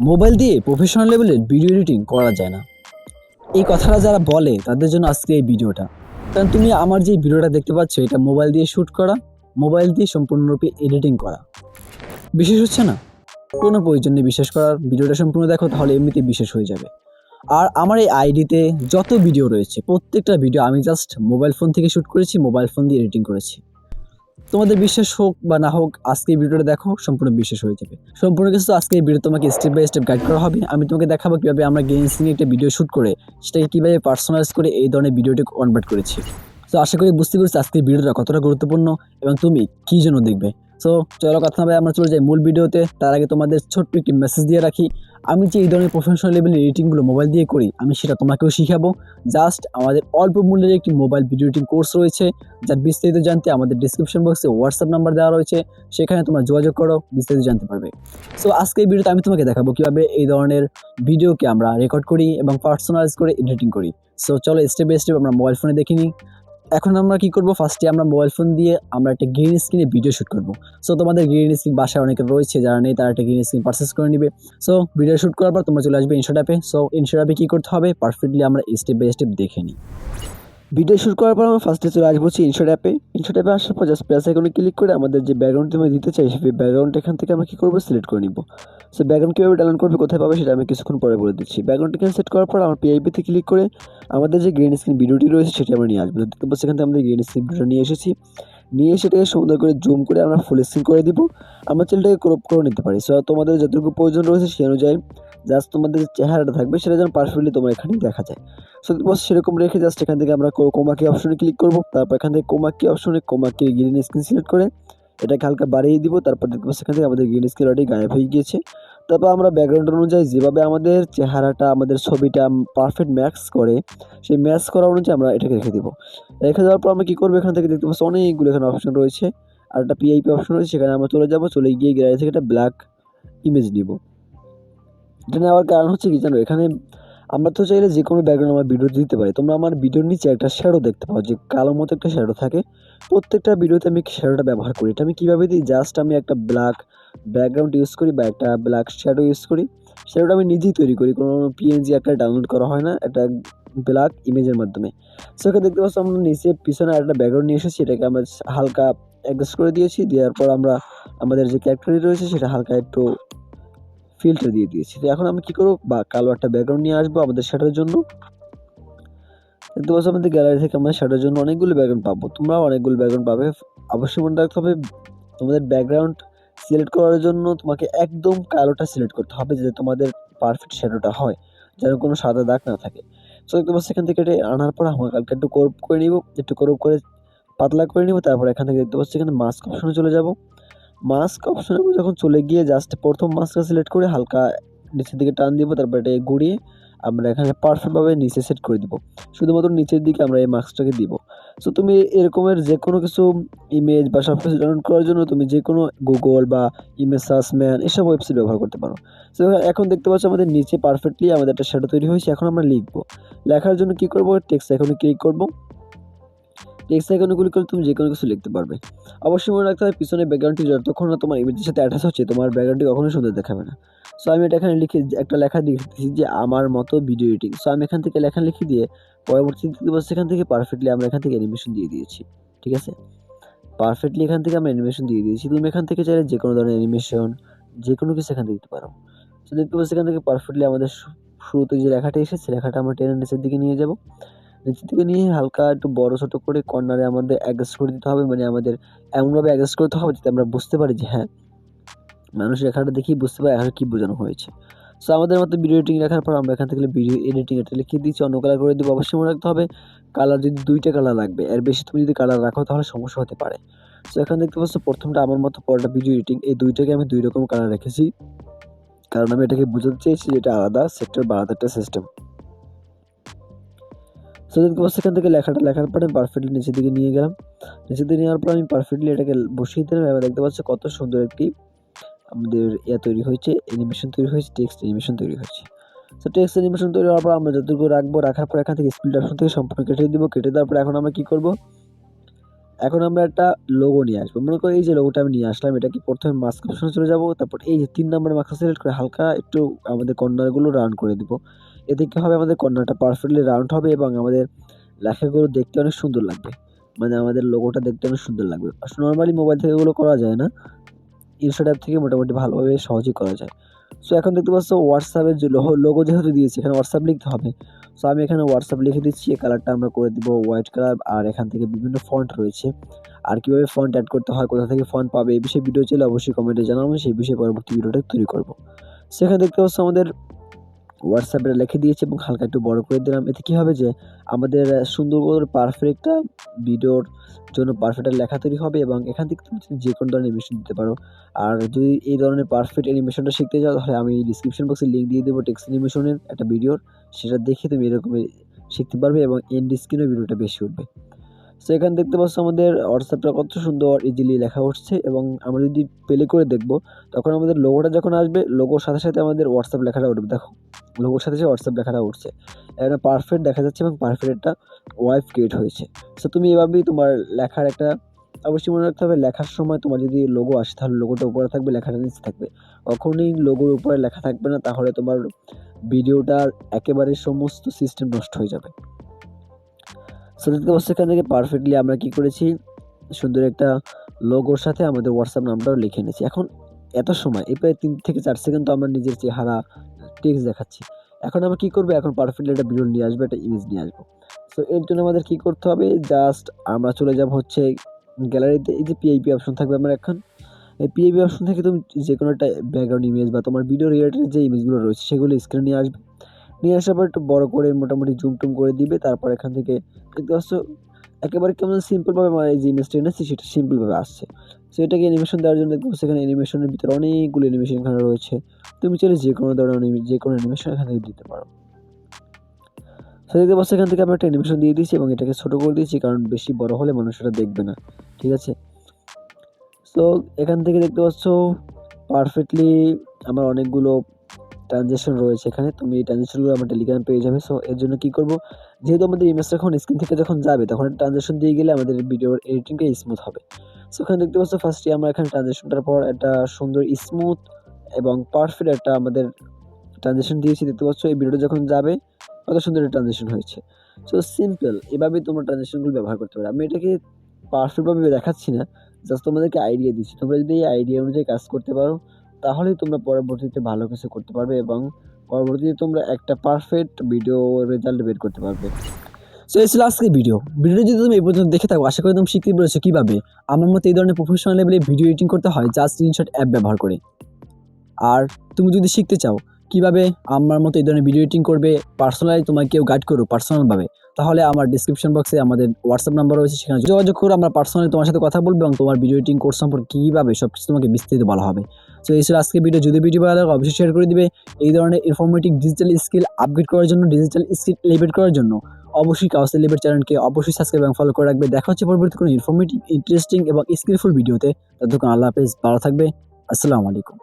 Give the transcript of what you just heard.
Mobile দিয়ে professional লেভেলের video editing করা যায় না। এই কথাটা যারা বলে তাদের জন্য আজকে এই ভিডিওটা। কারণ তুমি আমার যে ভিডিওটা দেখতে পাচ্ছ এটা মোবাইল দিয়ে শ্যুট করা, মোবাইল দিয়ে সম্পূর্ণরূপে এডিটিং করা। বিশেষ হচ্ছে না? কোনো প্রয়োজন নেই বিশ্বাস করার। ভিডিওটা সম্পূর্ণ দেখো তাহলে এমনিতেই বিশেষ হয়ে যাবে। আর আমার এই আইডিতে যত ভিডিও রয়েছে প্রত্যেকটা ভিডিও আমি জাস্ট মোবাইল ফোন থেকে শ্যুট করেছি, মোবাইল ফোন দিয়ে এডিটিং করেছি। তোমাদের বিশ্বাস হোক বা না হোক আজকে এই ভিডিওটা দেখো সম্পূর্ণ বিশ্বাস হয়ে যাবে। সম্পূর্ণ কিছু আজকে এই ভিডিও তোমাকে স্টেপ বাই স্টেপ গাইড করা হবে। আমি তোমাকে দেখাবো কিভাবে আমরা গেমিং একটা ভিডিও শুট করে সেটাকে কিভাবে পার্সোনালাইজ করে এই ধরনের ভিডিওটি কনভার্ট করেছি। তো আশা করি বুঝতে পেরেছি আজকের ভিডিওটা কতটা গুরুত্বপূর্ণ এবং তুমি কী জন্য দেখবে। সো চলো কথা না বলে আমরা চলে যাই মূল ভিডিওতে। তার আগে তোমাদের ছোট্ট একটি মেসেজ দিয়ে রাখি, আমি যে এই ধরনের প্রফেশনাল লেভেলের এডিটিংগুলো মোবাইল দিয়ে করি আমি সেটা তোমাকেও শিখাবো। জাস্ট আমাদের অল্প মূল্যের একটি মোবাইল ভিডিও এডিটিং কোর্স রয়েছে, যার বিস্তারিত জানতে আমাদের ডিসক্রিপশন বক্সে হোয়াটসঅ্যাপ নাম্বার দেওয়া রয়েছে, সেখানে তোমরা যোগাযোগ করো, বিস্তারিত জানতে পারবে। সো আজকে এই ভিডিওতে আমি তোমাকে দেখাবো কীভাবে এই ধরনের ভিডিওকে আমরা রেকর্ড করি এবং পার্সোনালাইজ করে এডিটিং করি। সো চলো স্টেপ বাই স্টেপ আমরা মোবাইল ফোনে দেখে নিই। এখন আমরা কি করব, ফার্স্টে আমরা মোবাইল ফোন দিয়ে আমরা একটা গ্রিন স্ক্রিনে ভিডিও শ্যুট করব। সো তোমাদের গ্রিন স্ক্রিন বাসায় অনেকের রয়েছে, যারা নেই তারা একটা গ্রিন স্ক্রিন পারচেস করে নেবে। সো ভিডিও শ্যুট করার পর তোমরা চলে আসবে ইনশট অ্যাপে। সো ইনশট অ্যাপে কী করতে হবে পারফেক্টলি আমরা স্টেপ বাই স্টেপ দেখে নিই। ভিডিও শুট করার পর আমরা ফার্স্টে চলে আসবো ইনশট অ্যাপে। ইনশট অ্যাপে আসার পর জাস্ট প্লাস আইকনে ক্লিক করে আমাদের যে ব্যাকগ্রাউন্ডটি আমরা দিতে চাই সেই ব্যাকগ্রাউন্ড এখান থেকে আমরা কী করবো সিলেক্ট করে নিব। সো ব্যাকগ্রাউন্ড কীভাবে ডাউনলোড করবে, কোথায় পাবে সেটা আমি কিছুক্ষণ পরে বলে দিচ্ছি। ব্যাকগ্রাউন্ডটিকে সেট করার পর আমরা পিআইপিতে ক্লিক করে আমাদের যে গ্রিন স্ক্রিন ভিডিওটি রয়েছে সেটি আমরা নিয়ে আসবো। দেখতে পাচ্ছি সেখান থেকে আমাদের গ্রিন স্ক্রিন ভিডিওটা নিয়ে এসেছি। নিয়ে সেটাকে সুন্দর করে জুম করে আমরা ফুল স্ক্রিন করে দিব। আমরা চ্যানেলটাকে ক্রপ করে নিতে পারি। সো তোমাদের যতটুকু প্রয়োজন রয়েছে সেই অনুযায়ী জাস্ট তোমাদের যে চেহারাটা থাকবে সেটা যেন পারফেক্টলি তোমার এখানে দেখা যায়। সো সেরকম রেখে জাস্ট এখান থেকে আমরা কোমা কি অপশনে ক্লিক করব। তারপর এখান থেকে কোমা কি অপশনে কোমা কি গ্রিন স্ক্রিন সিলেক্ট করে এটাকে হালকা বাড়িয়ে দিব। তারপর দেখতে পাচ্ছি এখান থেকে আমাদের গ্রিন স্ক্রিন অলরেডি গায়েব হয়ে গিয়েছে। তারপর আমরা ব্যাকগ্রাউন্ড অনুযায়ী যেভাবে আমাদের চেহারাটা আমাদের ছবিটা পারফেক্ট ম্যাচ করে সেই ম্যাচ করা অনুযায়ী আমরা এটাকে রেখে দিব। রেখে দেওয়ার পর আমরা কী করবো, এখান থেকে দেখতে পাচ্ছি অনেকগুলো এখানে অপশন রয়েছে। আর একটা পিআইপি অপশন রয়েছে, সেখানে আমরা চলে যাব। চলে গিয়ে গ্যালারি থেকে একটা ব্ল্যাক ইমেজ নিব। এটা নেওয়ার কারণ হচ্ছে কি জানো, এখানে আমরা তো চাইলে যে কোনো ব্যাকগ্রাউন্ড আমার ভিডিওতে দিতে পারি। তোমরা আমার ভিডিওর নিচে একটা শ্যাডো দেখতে পাও, যে কালো মতো একটা শ্যাডো থাকে। প্রত্যেকটা ভিডিওতে আমি শ্যাডোটা ব্যবহার করি। এটা আমি কীভাবে দিই, জাস্ট আমি একটা ব্ল্যাক ব্যাকগ্রাউন্ড ইউজ করি বা একটা ব্ল্যাক শ্যাডো ইউজ করি। শ্যাডোটা আমি নিজেই তৈরি করি, কোনো পিএনজি একটা ডাউনলোড করা হয় না, এটা ব্ল্যাক ইমেজের মাধ্যমে। সো এখানে দেখতে পাচ্ছ আমরা নিচে পিছনে আরেকটা ব্যাকগ্রাউন্ড নিয়ে এসেছি, এটাকে আমরা হালকা অ্যাডজাস্ট করে দিয়েছি। দেওয়ার পর আমরা আমাদের যে ক্যারেক্টারটি রয়েছে সেটা হালকা একটু ফিল্টার দিয়ে দিয়েছি। তো এখন আমি কী করবো, বা কালো একটা ব্যাকগ্রাউন্ড নিয়ে আসবো আমাদের শ্যাডোর জন্য। দেখতে পাচ্ছ আমাদের গ্যালারি থেকে আমরা শ্যাডোর জন্য অনেকগুলো ব্যাকগ্রাউন্ড পাবো, তোমরাও অনেকগুলো ব্যাকগ্রাউন্ড পাবে। অবশ্যই মনে রাখতে হবে তোমাদের ব্যাকগ্রাউন্ড সিলেক্ট করার জন্য তোমাকে একদম কালোটা সিলেক্ট করতে হবে, যাতে তোমাদের পারফেক্ট শ্যাডোটা হয়, যেন কোনো সাদা দাগ না থাকে। সো দেখতে পাচ্ছি এখান থেকে এটা আনার পর আমরা কালকে একটু করপ করে নিব, একটু করপ করে পাতলা করে নিব। তারপর এখান থেকে দেখতে পাচ্ছি এখানে মাস্ক অপশনে চলে যাব। মাস্ক অপশনে যখন চলে গিয়ে জাস্ট প্রথম মাস্কটা সিলেক্ট করে হালকা নিচের দিকে টান দিব। তারপর এটা ঘুরিয়ে আমরা এখানে পারফেক্টভাবে নিচে সেট করে দিব। শুধুমাত্র নিচের দিকে আমরা এই মাস্কটাকে দিব। সো তুমি এরকমের যে কোনো কিছু ইমেজ বা সব কিছু ডাউনলোড করার জন্য তুমি যে কোনো গুগল বা ইমেজ সার্চম্যান এসব ওয়েবসাইট ব্যবহার করতে পারো। সো এখন দেখতে পাচ্ছ আমাদের নিচে পারফেক্টলি আমাদের একটা শ্যাডো তৈরি হয়েছে। এখন আমরা লিখবো, লেখার জন্য কী করবো, টেক্সট আইকনে ক্লিক করবো। টেক্সট আইকনে ক্লিক করলে তুমি যে কোনো কিছু লিখতে পারবে। অবশ্যই মনে রাখতে হবে পিছনে ব্যাকগ্রাউন্ডটি যতক্ষণ না তোমার ইমেজের সাথে অ্যাটাচ হচ্ছে তোমার ব্যাকগ্রাউন্ডটি কখনোই সুন্দর দেখাবে না। সো আমি এটা এখানে লিখে একটা লেখা দিয়েছি যে আমার মতো ভিডিও এডিটিং। সো আমি এখান থেকে লেখা লিখে দিয়ে পরবর্তীতে এখান থেকে পারফেক্টলি আমরা এখান থেকে অ্যানিমেশন দিয়ে দিয়েছি। ঠিক আছে, পারফেক্টলি এখান থেকে আমরা অ্যানিমেশন দিয়ে দিয়েছি। তুমি এখান থেকে চাইলে যে কোনো ধরনের অ্যানিমেশন যে কোনো কিছু এখান থেকে দিতে পারো। সো দেখতে পাচ্ছি এখান থেকে পারফেক্টলি আমাদের শুরুতে যে লেখাটা এসেছে লেখাটা আমরা টেনে নিচের দিকে নিয়ে যাব। নিচের দিকে নিয়ে হালকা একটু বড় ছোটো করে কর্নারে আমাদের অ্যাডজাস্ট করে দিতে হবে, মানে আমাদের এমনভাবে অ্যাডজাস্ট করতে হবে যাতে আমরা বুঝতে পারি যে হ্যাঁ মানুষ লেখাটা দেখেই বুঝতে পারে এখানে কী বোঝানো হয়েছে। সো আমাদের মতো ভিডিও এডিটিং লেখার পর আমরা এখান থেকে ভিডিও এডিটিং এটা লিখে দিচ্ছি, অন্য কালার করে দেবো। অবশ্যই মনে রাখতে হবে কালার যদি 2টা কালার লাগবে, এর বেশি তুমি যদি কালার রাখো তাহলে সমস্যা হতে পারে। সো এখানে দেখতে পাচ্ছ প্রথমটা আমার মতো, পরটা ভিডিও এডিটিং, এই দুইটাকে আমি 2 রকম কালার রেখেছি, কারণ আমি এটাকে বোঝাতে চেয়েছি যে এটা আলাদা সেক্টর বা আলাদা একটা সিস্টেম। সো দেখতে পাচ্ছি এখান থেকে লেখাটা লেখার পরে পারফেক্টলি নিচের দিকে নিয়ে গেলাম। নিচের দিকে নেওয়ার পর আমি পারফেক্টলি এটাকে বসিয়ে দিলাম। এবার দেখতে পাচ্ছি কত সুন্দর একটি আমাদের তৈরি হয়েছে, অ্যানিমেশন তৈরি হয়েছে, টেক্সট অ্যানিমেশন তৈরি হয়েছে। সো টেক্সট অ্যানিমেশন তৈরি হওয়ার পর আমরা যতটুকু রাখবো, রাখার পর এখান থেকে স্প্লিট অপশন থেকে সম্পূর্ণ কেটে দিব। কেটে দেওয়ার পর এখন আমরা কী করবো, এখন আমরা একটা লোগো নিয়ে আসবো। মনে করো এই যে লোগোটা আমি নিয়ে আসলাম, এটা কি প্রথমে মাস্ক অপশনে চলে যাবো, তারপর এই যে 3 নাম্বার মাস্কটা সিলেক্ট করে হালকা একটু আমাদের কর্নারগুলো রাউন্ড করে দিব। এতে কি হবে, আমাদের কর্নারটা পারফেক্টলি রাউন্ড হবে এবং আমাদের লেখাগুলো দেখতে অনেক সুন্দর লাগবে। মানে আমাদের লোগোটা দেখতে অনেক সুন্দর লাগবে। নরমালি মোবাইল থেকে এগুলো করা যায় না। ইনস্টা অ্যাপ থেকে মোটামুটি ভালোভাবে সহজেই করা যায়। সো এখন দেখতে পাচ্ছ WhatsApp এর যে লোগো যেহেতু দিয়েছি, এখানে WhatsApp লিখতে হবে। সো আমি এখানে WhatsApp লিখে দিচ্ছি। এই কালারটা আমরা করে দিব হোয়াইট কালার। আর এখান থেকে বিভিন্ন ফন্ট রয়েছে। আর কিভাবে ফন্ট এড করতে হয়, কোথা থেকে ফন্ট পাবে, এই বিষয়ে ভিডিও চাইলে অবশ্যই কমেন্টে জানাবেন। সেই বিষয়ে পরবর্তী ভিডিওটা তৈরি করব। সেখানে দেখতে পাচ্ছ আমাদের WhatsApp এ লিখে দিয়েছি এবং হালকা একটু বড় করে দিলাম। এতে কি হবে যে আমাদের সুন্দর করে পারফেক্ট একটা ভিডিওর জন্য পারফেক্ট একটা লেখা তৈরি হবে এবং এখান থেকে তুমি যেকোনো ধরনের অ্যানিমেশন দিতে পারো। আর যদি এই ধরনের পারফেক্ট অ্যানিমেশনটা শিখতে চাও, তাহলে আমি ডিসক্রিপশন বক্সে লিঙ্ক দিয়ে দেবো টেক্সট অ্যানিমেশনের একটা ভিডিওর। সেটা দেখে তুমি এরকমই শিখতে পারবে এবং এন্ড স্ক্রিনেও ভিডিওটা বেশি উঠবে। সো এখানে দেখতে পাচ্ছ আমাদের WhatsAppটা কত সুন্দর ইজিলি লেখা উঠছে এবং আমরা যদি প্লে করে দেখব, তখন আমাদের লোগোটা যখন আসবে, লোগোর সাথে, সাথে আমাদের WhatsApp লেখাটা উঠবে। দেখো, লোগোর সাথে, সাথে WhatsApp লেখাটা উঠছে। এখানে পারফেক্ট দেখা যাচ্ছে এবং পারফেক্ট একটা ওয়েভ ক্রিয়েট হয়েছে। সো তুমি এভাবেই তোমার লেখার একটা, অবশ্যই মনে রাখতে হবে লেখার সময় তোমার যদি লোগো আসে, তাহলে লোগোটা উপরে থাকবে, লেখাটা নিচে থাকবে। কখনোই লোগোর উপরে লেখা থাকবে না, তাহলে তোমার ভিডিওটার একেবারে সমস্ত সিস্টেম নষ্ট হয়ে যাবে। সো দেখতে পাচ্ছ এখান থেকে পারফেক্টলি আমরা কি করেছি, সুন্দর একটা লোগোর সাথে আমাদের WhatsApp নামটাও লিখে নিয়েছি। এখন এত সময় এই প্রায় 3 থেকে 4 সেকেন্ড তো আমরা নিজের চেহারা টেক্সট দেখাচ্ছি। এখন আমরা কি করব, এখন পারফেক্টলি একটা ভিডিও নিয়ে আসবো, একটা ইমেজ নিয়ে আসবো। সো এর জন্য আমাদের কি করতে হবে, জাস্ট আমরা চলে যাব হচ্ছে গ্যালারিতে। এই যে পিআইপি অপশন থাকবে আমার এখন, এই পিআইপি অপশন থেকে তুমি যেকোনো একটা ব্যাকগ্রাউন্ড ইমেজ বা তোমার ভিডিও রিলেটেড যে ইমেজগুলো রয়েছে সেগুলো স্ক্রিনে নিয়ে আসবে। নিয়ে আসার পর একটু বড় করে মোটামুটি জুম টুম করে দিবে। তারপর এখান থেকে দেখতে পাচ্ছ একেবারে কেমন সিম্পলভাবে আমার এই যে ইমেজটা এনেছি সেটা সিম্পলভাবে আসছে। সো এটাকে অ্যানিমেশন দেওয়ার জন্য দেখতে পাচ্ছ এখানে অ্যানিমেশনের ভিতরে অনেকগুলো অ্যানিমেশন এখানে রয়েছে। তুমি চাইলে যেকোনো ধরনের যেকোনো অ্যানিমেশন এখান থেকে দিতে পারো। সো দেখতে পাচ্ছ এখান থেকে আমি একটা অ্যানিমেশন দিয়ে দিয়েছি এবং এটাকে ছোট করে দিয়েছি, কারণ বেশি বড় হলে মানুষ এটা দেখবে না। ঠিক আছে? সো এখান থেকে দেখতে পাচ্ছ পারফেক্টলি আমার অনেকগুলো ট্রানজেকশন রয়েছে এখানে। তুমি এই ট্রানজেকশনগুলো আমার টেলিগ্রামে পেয়ে যাবে। সো এর জন্য কি করব, যেহেতু আমাদের ইমেজটা এখন স্ক্রিন থেকে যখন যাবে, তখন ট্রানজেকশন দিয়ে গেলে আমাদের ভিডিওর এডিটিংটা স্মুথ হবে। সো এখানে দেখতে পাচ্ছ ফার্স্টে আমরা এখানে ট্রানজেকশনটার পর একটা সুন্দর স্মুথ এবং পারফেক্ট একটা আমাদের ট্রানজেকশন দিয়েছি। দেখতে পাচ্ছ এই ভিডিওটা যখন যাবে কত সুন্দর একটা ট্রানজেকশন হয়েছে। সো সিম্পল, এভাবেই তোমরা ট্রানজেকশনগুলো ব্যবহার করতে পারো। আমি এটাকে পারফেক্টভাবে দেখাচ্ছি না, জাস্ট তোমাদেরকে আইডিয়া দিচ্ছি। তোমরা যদি এই আইডিয়া অনুযায়ী কাজ করতে পারো, তাহলেই তোমরা পরবর্তীতে ভালো কিছু করতে পারবে এবং পরবর্তীতে তোমরা একটা পারফেক্ট ভিডিও রেজাল্ট বের করতে পারবে। সো এই ছিল আজকের ভিডিওটা যদি তুমি এই পর্যন্ত দেখে থাকো, আশা করি তুমি শিখতে পেরেছো কীভাবে আমার মতো এই ধরনের প্রফেশনাল লেভেলে ভিডিও এডিটিং করতে হয় জাস্ট স্ক্রিনশট অ্যাপ ব্যবহার করে। আর তুমি যদি শিখতে চাও কিভাবে আমার মতো এই ধরনের ভিডিও এডিটিং করবে, পার্সোনালি তোমাকে কেউ গাইড করো পার্সোনালভাবে, তাহলে আমার ডিসক্রিপশন বক্সে আমাদের WhatsApp নাম্বার রয়েছে, সেখানে যোগাযোগ করো। আমরা পার্সোনালি তোমার সাথে কথা বলবো এবং তোমার ভিডিও এডিটিং কোর্স সম্পর্কে কীভাবে সব কিছু তোমাকে বিস্তারিত বলা হবে। সো এই ছিল আজকে ভিডিও। যদি ভিডিও ভালো লাগে অবশ্যই শেয়ার করে দিবে। এই ধরনের ইনফরমেটিভ ডিজিটাল স্কিল আপগ্রেড করার জন্য, ডিজিটাল স্কিল এলিভেট করার জন্য অবশ্যই কাউসার এলিভেট চ্যানেলকে অবশ্যই সাবস্ক্রাইব এবং ফলো করে রাখবে। দেখা হচ্ছে পরবর্তী কোনো ইনফরমেটিভ, ইন্টারেস্টিং এবং স্কিলফুল ভিডিওতে। ততক্ষণ আল্লাহ হাফেজ, ভালো থাকবে। আসসালামু আলাইকুম।